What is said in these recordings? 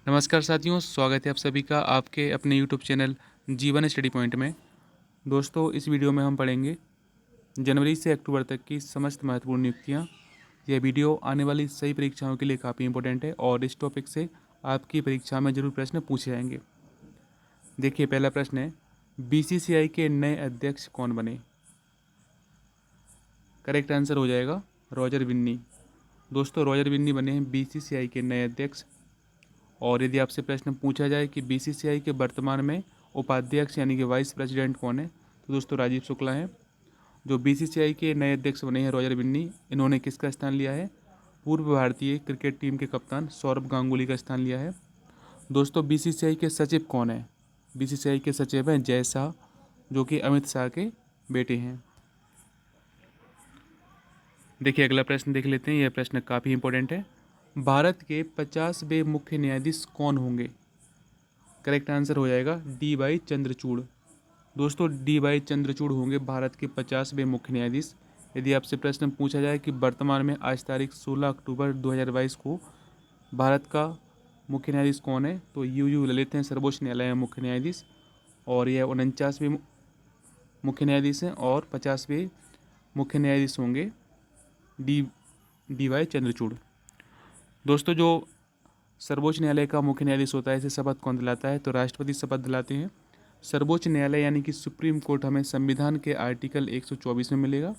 नमस्कार साथियों, स्वागत है आप सभी का आपके अपने यूट्यूब चैनल जीवन स्टडी पॉइंट में। दोस्तों, इस वीडियो में हम पढ़ेंगे जनवरी से अक्टूबर तक की समस्त महत्वपूर्ण नियुक्तियाँ। यह वीडियो आने वाली सही परीक्षाओं के लिए काफ़ी इंपॉर्टेंट है और इस टॉपिक से आपकी परीक्षा में जरूर प्रश्न पूछे जाएंगे। देखिए, पहला प्रश्न है, बीसीसीआई के नए अध्यक्ष कौन बने? करेक्ट आंसर हो जाएगा रॉजर बिन्नी। दोस्तों, रॉजर बिन्नी बने हैं बीसीसीआई के नए अध्यक्ष। और यदि आपसे प्रश्न पूछा जाए कि बीसीसीआई के वर्तमान में उपाध्यक्ष यानी कि वाइस प्रेसिडेंट कौन है, तो दोस्तों राजीव शुक्ला हैं। जो बीसीसीआई के नए अध्यक्ष बने हैं रॉजर बिन्नी, इन्होंने किसका स्थान लिया है? पूर्व भारतीय क्रिकेट टीम के कप्तान सौरभ गांगुली का स्थान लिया है। दोस्तों, बीसीसीआई के सचिव कौन है? बीसीसीआई के सचिव हैं जय शाह, जो कि अमित शाह के बेटे हैं। देखिए, अगला प्रश्न देख लेते हैं। यह प्रश्न काफ़ी इंपॉर्टेंट है। भारत के 50वें मुख्य न्यायाधीश कौन होंगे? करेक्ट आंसर हो जाएगा डी वाई चंद्रचूड़। दोस्तों, डी वाई चंद्रचूड़ होंगे भारत के 50वें मुख्य न्यायाधीश। यदि आपसे प्रश्न पूछा जाए कि वर्तमान में आज तारीख 16 अक्टूबर 2022 को भारत का मुख्य न्यायाधीश कौन है, तो यू ललित हैं सर्वोच्च न्यायालय में मुख्य न्यायाधीश। और यह 49वें मुख्य न्यायाधीश हैं और 50वें मुख्य न्यायाधीश होंगे डी डी वाई चंद्रचूड़। दोस्तों, जो सर्वोच्च न्यायालय का मुख्य न्यायाधीश होता है, इसे शपथ कौन दिलाता है? तो राष्ट्रपति शपथ दिलाते हैं। सर्वोच्च न्यायालय यानी कि सुप्रीम कोर्ट हमें संविधान के आर्टिकल 124 में मिलेगा।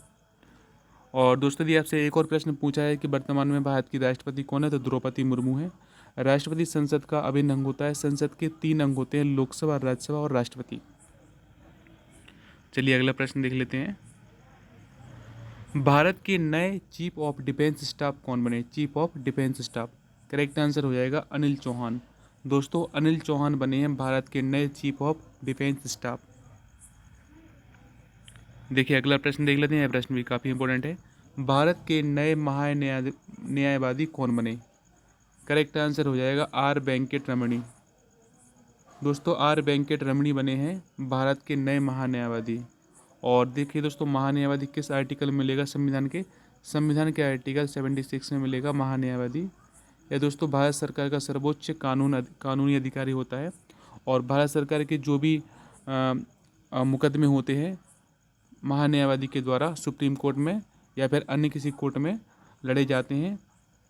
और दोस्तों, यदि आपसे एक और प्रश्न पूछा है कि वर्तमान में भारत की राष्ट्रपति कौन है, तो द्रौपदी मुर्मू है। राष्ट्रपति संसद का अभिन्न अंग होता है। संसद के 3 अंग होते हैं, लोकसभा, राज्यसभा और राष्ट्रपति। चलिए अगला प्रश्न देख लेते हैं। भारत के नए चीफ ऑफ डिफेंस स्टाफ कौन बने? Chief of defence staff. Correct answer हो जाएगा अनिल चौहान। दोस्तों, अनिल चौहान बने हैं भारत के नए चीफ ऑफ डिफेंस स्टाफ। देखिए, अगला प्रश्न देख लेते हैं। यह प्रश्न भी काफ़ी इंपॉर्टेंट है। भारत के नए न्यायवादी कौन बने? करेक्ट आंसर हो जाएगा आर वेंकट रमणी। दोस्तों, आर वेंकट रमणी बने हैं भारत के नए महान्यायवादी। और देखिए दोस्तों, महान्यायवादी किस आर्टिकल में मिलेगा? संविधान के आर्टिकल 76 में मिलेगा महान्यायवादी। यह दोस्तों भारत सरकार का सर्वोच्च कानूनी अधिकारी होता है। और भारत सरकार के जो भी मुकदमे होते हैं महान्यायवादी के द्वारा सुप्रीम कोर्ट में या फिर अन्य किसी कोर्ट में लड़े जाते हैं।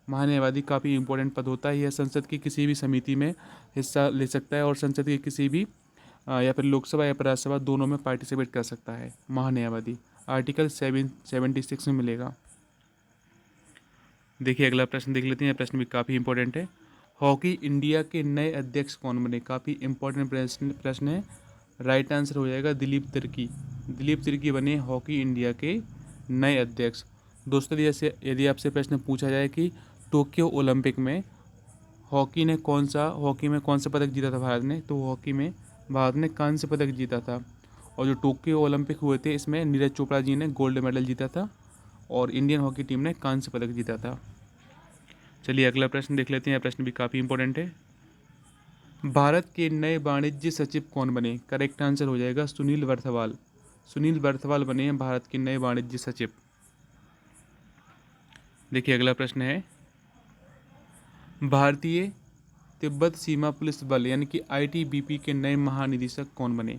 महान्यायवादी काफ़ी इंपॉर्टेंट पद होता है। यह संसद की किसी भी समिति में हिस्सा ले सकता है और संसद के किसी भी या फिर लोकसभा या फिर राज्यसभा दोनों में पार्टिसिपेट कर सकता है। महान्यायवादी आर्टिकल 76 में मिलेगा। देखिए, अगला प्रश्न देख लेते हैं। यह प्रश्न भी काफ़ी इंपॉर्टेंट है। हॉकी इंडिया के नए अध्यक्ष कौन बने? काफ़ी इंपॉर्टेंट प्रश्न है। राइट आंसर हो जाएगा दिलीप तिर्की। दिलीप तिर्की बने हॉकी इंडिया के नए अध्यक्ष। दोस्तों, जैसे यदि आपसे प्रश्न पूछा जाए कि टोक्यो ओलंपिक में हॉकी में कौन सा पदक जीता था भारत ने, तो हॉकी में भारत ने कांस्य पदक जीता था। और जो टोक्यो ओलंपिक हुए थे, इसमें नीरज चोपड़ा जी ने गोल्ड मेडल जीता था और इंडियन हॉकी टीम ने कांस्य पदक जीता था। चलिए अगला प्रश्न देख लेते हैं। यह प्रश्न भी काफ़ी इंपॉर्टेंट है। भारत के नए वाणिज्य सचिव कौन बने? करेक्ट आंसर हो जाएगा सुनील बर्थवाल। सुनील बर्थवाल बने हैं भारत के नए वाणिज्य सचिव। देखिए, अगला प्रश्न है, भारतीय तिब्बत सीमा पुलिस बल यानी कि आईटीबीपी के नए महानिदेशक कौन बने?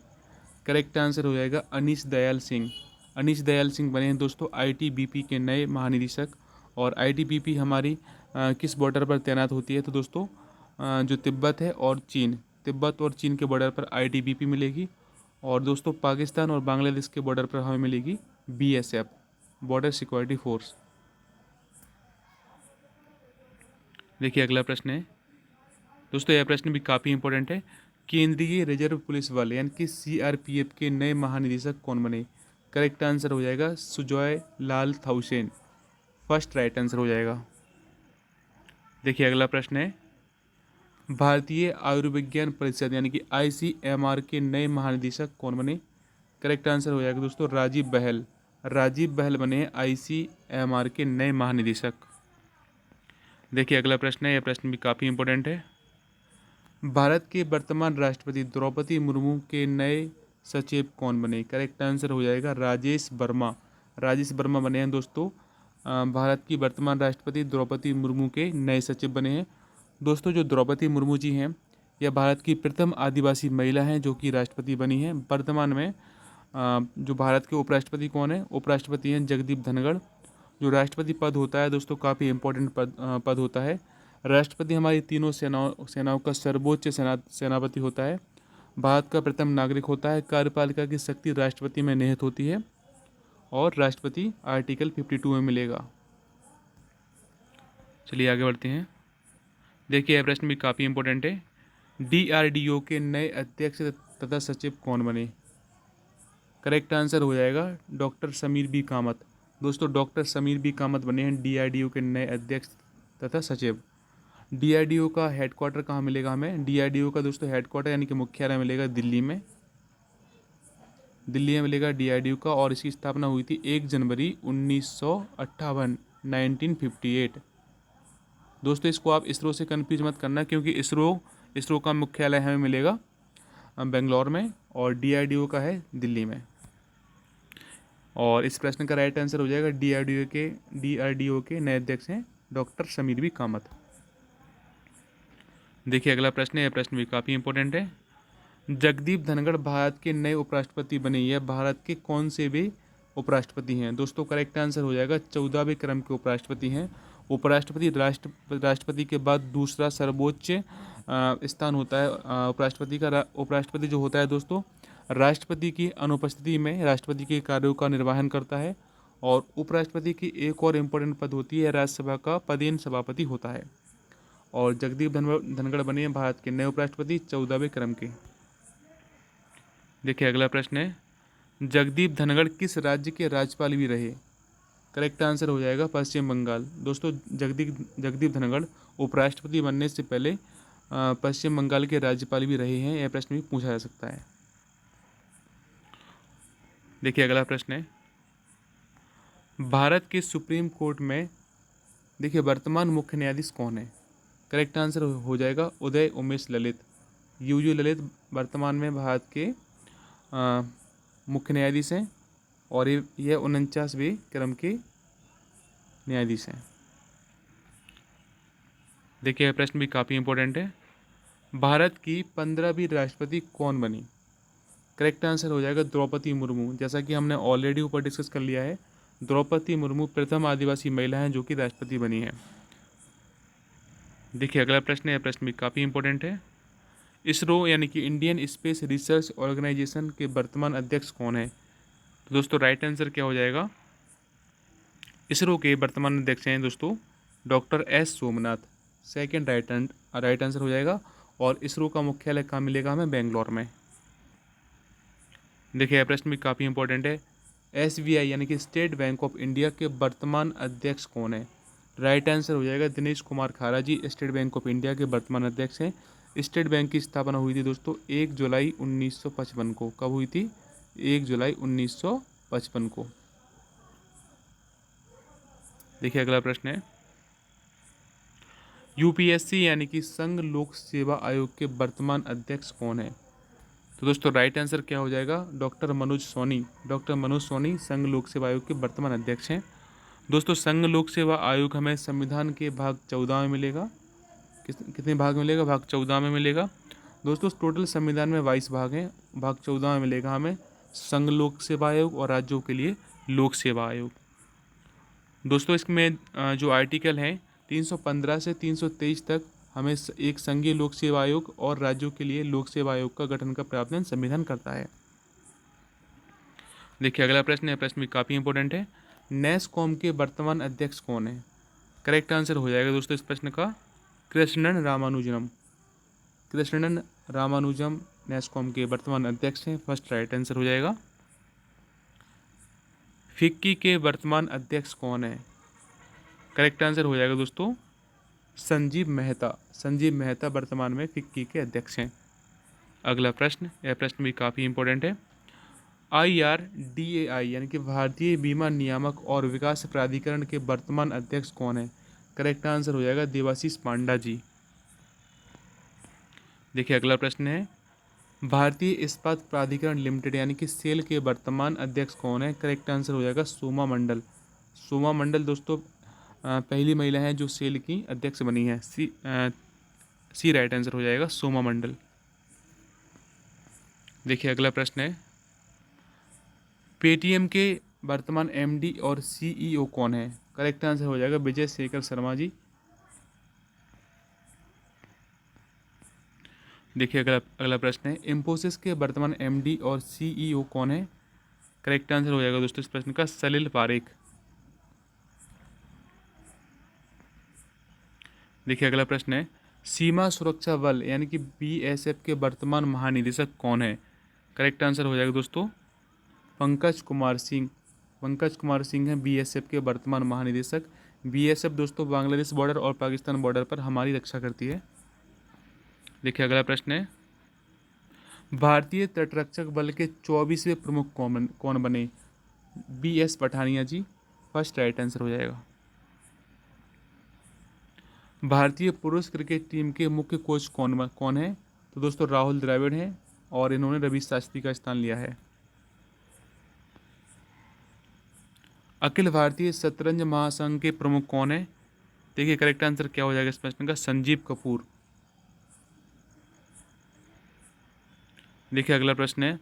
करेक्ट आंसर हो जाएगा अनीश दयाल सिंह। अनीश दयाल सिंह बने हैं दोस्तों आईटीबीपी के नए महानिदेशक। और आईटीबीपी हमारी किस बॉर्डर पर तैनात होती है? तो दोस्तों जो तिब्बत और चीन के बॉर्डर पर आईटीबीपी मिलेगी। और दोस्तों पाकिस्तान और बांग्लादेश के बॉर्डर पर हमें मिलेगी बीएसएफ, बॉर्डर सिक्योरिटी फोर्स। देखिए, अगला प्रश्न है। दोस्तों, यह प्रश्न भी काफ़ी इंपॉर्टेंट है। केंद्रीय रिजर्व पुलिस बल यानी कि सीआरपीएफ के नए महानिदेशक कौन बने? करेक्ट आंसर हो जाएगा सुजॉय लाल थाउसेन। फर्स्ट राइट आंसर हो जाएगा। देखिए, अगला प्रश्न है, भारतीय आयुर्विज्ञान परिषद यानी कि आईसीएमआर के नए महानिदेशक कौन बने? करेक्ट आंसर हो जाएगा दोस्तों राजीव बहल। राजीव बहल बने हैं आईसीएमआर के नए महानिदेशक। देखिए, अगला प्रश्न है। यह प्रश्न भी काफ़ी इंपॉर्टेंट है। भारत के वर्तमान राष्ट्रपति द्रौपदी मुर्मू के नए सचिव कौन बने? करेक्ट आंसर हो जाएगा राजेश वर्मा। राजेश वर्मा बने हैं दोस्तों भारत की वर्तमान राष्ट्रपति द्रौपदी मुर्मू के नए सचिव बने हैं। दोस्तों जो द्रौपदी मुर्मू जी हैं, यह भारत की प्रथम आदिवासी महिला हैं जो कि राष्ट्रपति बनी हैं। वर्तमान में जो भारत के उपराष्ट्रपति कौन है? उपराष्ट्रपति हैं जगदीप धनखड़। जो राष्ट्रपति पद होता है दोस्तों, काफ़ी इंपॉर्टेंट पद होता है। राष्ट्रपति हमारी तीनों सेनाओं का सर्वोच्च सेनापति होता है। भारत का प्रथम नागरिक होता है। कार्यपालिका की शक्ति राष्ट्रपति में निहित होती है और राष्ट्रपति आर्टिकल 52 में मिलेगा। चलिए आगे बढ़ते हैं। देखिए यह प्रश्न भी काफ़ी इंपॉर्टेंट है। DRDO के नए अध्यक्ष तथा सचिव कौन बने? करेक्ट आंसर हो जाएगा डॉक्टर समीर बी कामत। दोस्तों डॉक्टर समीर बी कामत बने हैं DRDO के नए अध्यक्ष तथा सचिव। DRDO का हेडक्वार्टर कहाँ मिलेगा हमें? DRDO का दोस्तों हेडक्वार्टर यानी कि मुख्यालय मिलेगा दिल्ली में। दिल्ली में मिलेगा DRDO का, और इसकी स्थापना हुई थी 1 जनवरी 1958 1958। दोस्तों इसको आप इसरो से कन्फ्यूज मत करना, क्योंकि इसरो का मुख्यालय हमें मिलेगा बेंगलोर में और DRDO का है दिल्ली में। और इस प्रश्न का राइट आंसर हो जाएगा DRDO के नए अध्यक्ष हैं डॉक्टर समीर बी कामत। देखिए अगला प्रश्न है, यह प्रश्न भी काफ़ी इंपॉर्टेंट है। जगदीप धनखड़ भारत के नए उपराष्ट्रपति बने, यह भारत के कौन से वे उपराष्ट्रपति हैं? दोस्तों करेक्ट आंसर हो जाएगा 14वें क्रम के उपराष्ट्रपति हैं। उपराष्ट्रपति राष्ट्रपति के बाद दूसरा सर्वोच्च स्थान होता है उपराष्ट्रपति का। उपराष्ट्रपति जो होता है दोस्तों, राष्ट्रपति की अनुपस्थिति में राष्ट्रपति के कार्यों का निर्वहन करता है। और उपराष्ट्रपति की एक और इम्पोर्टेंट पद होती है, राज्यसभा का पदेन सभापति होता है। और जगदीप धनखड़ बने हैं भारत के नए उपराष्ट्रपति 14वें क्रम के। देखिए अगला प्रश्न है, जगदीप धनखड़ किस राज्य के राज्यपाल भी रहे? करेक्ट आंसर हो जाएगा पश्चिम बंगाल। दोस्तों जगदीप धनखड़ उपराष्ट्रपति बनने से पहले पश्चिम बंगाल के राज्यपाल भी रहे हैं। यह प्रश्न भी पूछा जा सकता है। देखिए अगला प्रश्न है, भारत के सुप्रीम कोर्ट में देखिए वर्तमान मुख्य न्यायाधीश कौन है? करेक्ट आंसर हो जाएगा उदय उमेश ललित। UU ललित वर्तमान में भारत के मुख्य न्यायाधीश हैं और ये 49वें क्रम के न्यायाधीश हैं। देखिए प्रश्न भी काफ़ी इंपॉर्टेंट है। भारत की 15वीं राष्ट्रपति कौन बनी? करेक्ट आंसर हो जाएगा द्रौपदी मुर्मू। जैसा कि हमने ऑलरेडी ऊपर डिस्कस कर लिया है, द्रौपदी मुर्मू प्रथम आदिवासी महिला हैं जो कि राष्ट्रपति बनी है। देखिए अगला प्रश्न है, प्रश्न भी काफ़ी इंपॉर्टेंट है। इसरो यानी कि इंडियन स्पेस रिसर्च ऑर्गेनाइजेशन के वर्तमान अध्यक्ष कौन है? तो दोस्तों राइट आंसर क्या हो जाएगा? इसरो के वर्तमान अध्यक्ष हैं दोस्तों doctor S Somnath. Second right answer हो जाएगा। और इसरो का मुख्यालय कहाँ मिलेगा हमें? बेंगलोर में। देखिए यह प्रश्न भी काफ़ी इंपॉर्टेंट है। SBI यानी कि स्टेट बैंक ऑफ इंडिया के वर्तमान अध्यक्ष कौन है? राइट आंसर हो जाएगा दिनेश कुमार खारा जी स्टेट बैंक ऑफ इंडिया के वर्तमान अध्यक्ष हैं। स्टेट बैंक की स्थापना हुई थी दोस्तों 1 जुलाई 1955 को। कब हुई थी? 1 जुलाई 1955 को। देखिए अगला प्रश्न है, UPSC यानी कि संघ लोक सेवा आयोग के वर्तमान अध्यक्ष कौन है? तो दोस्तों राइट आंसर क्या हो जाएगा? डॉक्टर मनोज सोनी। डॉक्टर मनोज सोनी संघ लोक सेवा आयोग के वर्तमान अध्यक्ष हैं। दोस्तों संघ लोक सेवा आयोग हमें संविधान के भाग 14 में मिलेगा। कितने भाग मिलेगा? भाग 14 में मिलेगा। दोस्तों टोटल संविधान में 22 भाग हैं, भाग 14 में मिलेगा हमें संघ लोक सेवा आयोग और राज्यों के लिए लोक सेवा आयोग। दोस्तों इसमें जो आर्टिकल हैं 315 से 323 तक हमें एक संघीय लोक सेवा आयोग और राज्यों के लिए लोक सेवा आयोग का गठन का प्रावधान संविधान करता है। देखिए अगला प्रश्न है, प्रश्न भी काफ़ी इंपॉर्टेंट है। NASSCOM के वर्तमान अध्यक्ष कौन है? करेक्ट आंसर हो जाएगा दोस्तों इस प्रश्न का कृष्णन रामानुजम। कृष्णन रामानुजम NASSCOM के वर्तमान अध्यक्ष हैं। फर्स्ट राइट आंसर हो जाएगा। फिक्की के वर्तमान अध्यक्ष कौन है? करेक्ट आंसर हो जाएगा दोस्तों संजीव मेहता। संजीव मेहता वर्तमान में फिक्की के अध्यक्ष हैं। अगला प्रश्न, यह प्रश्न भी काफ़ी इंपॉर्टेंट है। IRDAI यानी कि भारतीय बीमा नियामक और विकास प्राधिकरण के वर्तमान अध्यक्ष कौन है? करेक्ट आंसर हो जाएगा देवाशीष पांडा जी। देखिए अगला प्रश्न है, भारतीय इस्पात प्राधिकरण लिमिटेड यानी कि सेल के वर्तमान अध्यक्ष कौन है? करेक्ट आंसर हो जाएगा सोमा मंडल। सोमा मंडल दोस्तों पहली महिला हैं जो सेल की अध्यक्ष बनी है। सी राइट आंसर हो जाएगा, सोमा मंडल। देखिए अगला प्रश्न है, पेटीएम के वर्तमान एमडी और सीईओ कौन है? करेक्ट आंसर हो जाएगा विजय शेखर शर्मा जी। देखिए अगला अगला प्रश्न है, इंफोसिस के वर्तमान एमडी और सीईओ कौन है? करेक्ट आंसर हो जाएगा दोस्तों इस प्रश्न का सलिल पारेख। देखिए अगला प्रश्न है, सीमा सुरक्षा बल यानी कि बीएसएफ के वर्तमान महानिदेशक कौन है? करेक्ट आंसर हो जाएगा दोस्तों पंकज कुमार सिंह। पंकज कुमार सिंह हैं बीएसएफ के वर्तमान महानिदेशक। बीएसएफ दोस्तों बांग्लादेश बॉर्डर और पाकिस्तान बॉर्डर पर हमारी रक्षा करती है। देखिए अगला प्रश्न है, भारतीय तटरक्षक बल के 24वें प्रमुख कौन बने? बीएस पठानिया जी, फर्स्ट राइट आंसर हो जाएगा। भारतीय पुरुष क्रिकेट टीम के मुख्य कोच कौन है? तो दोस्तों राहुल द्रविड़ हैं और इन्होंने रवि शास्त्री का स्थान लिया है। अखिल भारतीय शतरंज महासंघ के प्रमुख कौन है? देखिए करेक्ट आंसर क्या हो जाएगा इस प्रश्न का, संजीव कपूर। देखिए अगला प्रश्न है,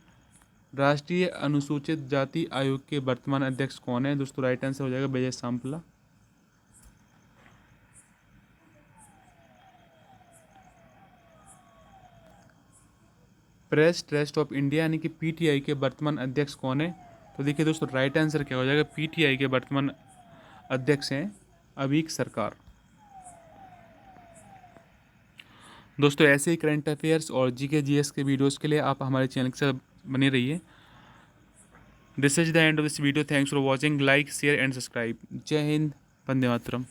राष्ट्रीय अनुसूचित जाति आयोग के वर्तमान अध्यक्ष कौन है? दोस्तों राइट आंसर हो जाएगा Vijay Sampla. Press trust of India यानी कि पीटीआई के वर्तमान अध्यक्ष कौन है? तो देखिए दोस्तों राइट आंसर क्या हो जाएगा, पीटीआई के वर्तमान अध्यक्ष हैं अवीक सरकार। दोस्तों ऐसे ही करंट अफेयर्स और जीके जीएस के वीडियोस के लिए आप हमारे चैनल के साथ बने रहिए। This is the end of this video. Thanks for watching. Like share and subscribe. जय हिंद, वंदे मातरम।